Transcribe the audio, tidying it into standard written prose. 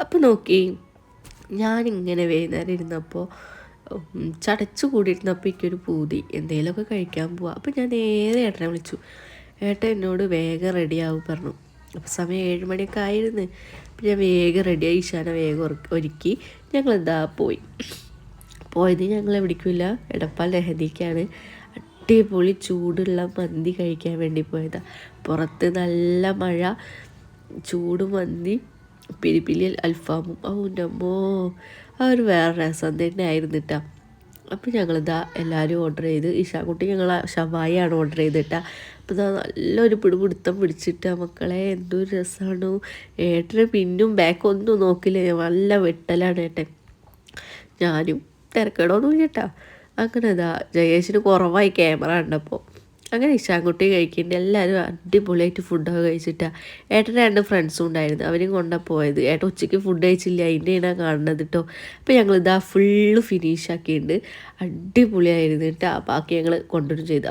അപ്പോൾ നോക്കി ഞാനിങ്ങനെ വൈകുന്നേരം ഇരുന്നപ്പോൾ ചടച്ചു കൂടിയിരുന്നപ്പോൾ എനിക്കൊരു പൂതി എന്തെങ്കിലുമൊക്കെ കഴിക്കാൻ പോവാം. അപ്പോൾ ഞാൻ നേരെ ഏട്ടനെ വിളിച്ചു. ഏട്ടൻ എന്നോട് വേഗം റെഡിയാവും പറഞ്ഞു. അപ്പോൾ സമയം 7 മണിയൊക്കെ ആയിരുന്നു. അപ്പോൾ ഞാൻ വേഗം റെഡിയായി, ഈശാനെ വേഗം ഒരുക്കി ഞങ്ങളെന്താ പോയത്. ഞങ്ങൾ എവിടേക്കുമില്ല, എടപ്പാൾ നെഹദിക്കാണ്. അടിപൊളി ചൂടുള്ള മന്തി കഴിക്കാൻ വേണ്ടി പോയതാണ്. പുറത്ത് നല്ല മഴ, ചൂട് മന്തി, പിരിപ്പിലി അൽഫാമും. എൻ്റെ അമ്മോ, ആ ഒരു വേറെ രസം തന്നെ ആയിരുന്നു കേട്ടോ. അപ്പോൾ ഞങ്ങളിതാ എല്ലാവരും ഓർഡർ ചെയ്ത്, ഇഷാക്കുട്ടി ഞങ്ങൾ ഷവായിയാണ് ഓർഡർ ചെയ്തിട്ടാ. അപ്പോൾ ഇതാ നല്ലൊരു പിടുപിടുത്തം പിടിച്ചിട്ട് മക്കളെ, എന്തൊരു രസമാണ്. ഏട്ടന് പിന്നും ബാക്കൊന്നും നോക്കില്ല, നല്ല വെട്ടലാണ് ഏട്ടൻ. ഞാനും തിരക്കേടൊന്നും കേട്ടോ. അങ്ങനെ ഇതാ ജയേഷിന് കുറവായി ക്യാമറ കണ്ടപ്പോൾ. അങ്ങനെ ഇഷാൻകുട്ടി കഴിക്കേണ്ട എല്ലാവരും അടിപൊളിയായിട്ട് ഫുഡൊക്കെ കഴിച്ചിട്ടാണ്. ഏട്ടൻ്റെ 2 ഫ്രണ്ട്സും ഉണ്ടായിരുന്നു, അവരും കൊണ്ടാണ് പോയത്. ഏട്ടൻ ഉച്ചയ്ക്ക് ഫുഡ് കഴിച്ചില്ല, അതിൻ്റെയാണ് കാണുന്നത് കേട്ടോ. അപ്പോൾ ഞങ്ങളിതാ ഫുള്ള് ഫിനിഷാക്കിയിട്ടുണ്ട്. അടിപൊളിയായിരുന്നു കേട്ടോ. ബാക്കി ഞങ്ങൾ കൊണ്ടുവരും ചെയ്തു.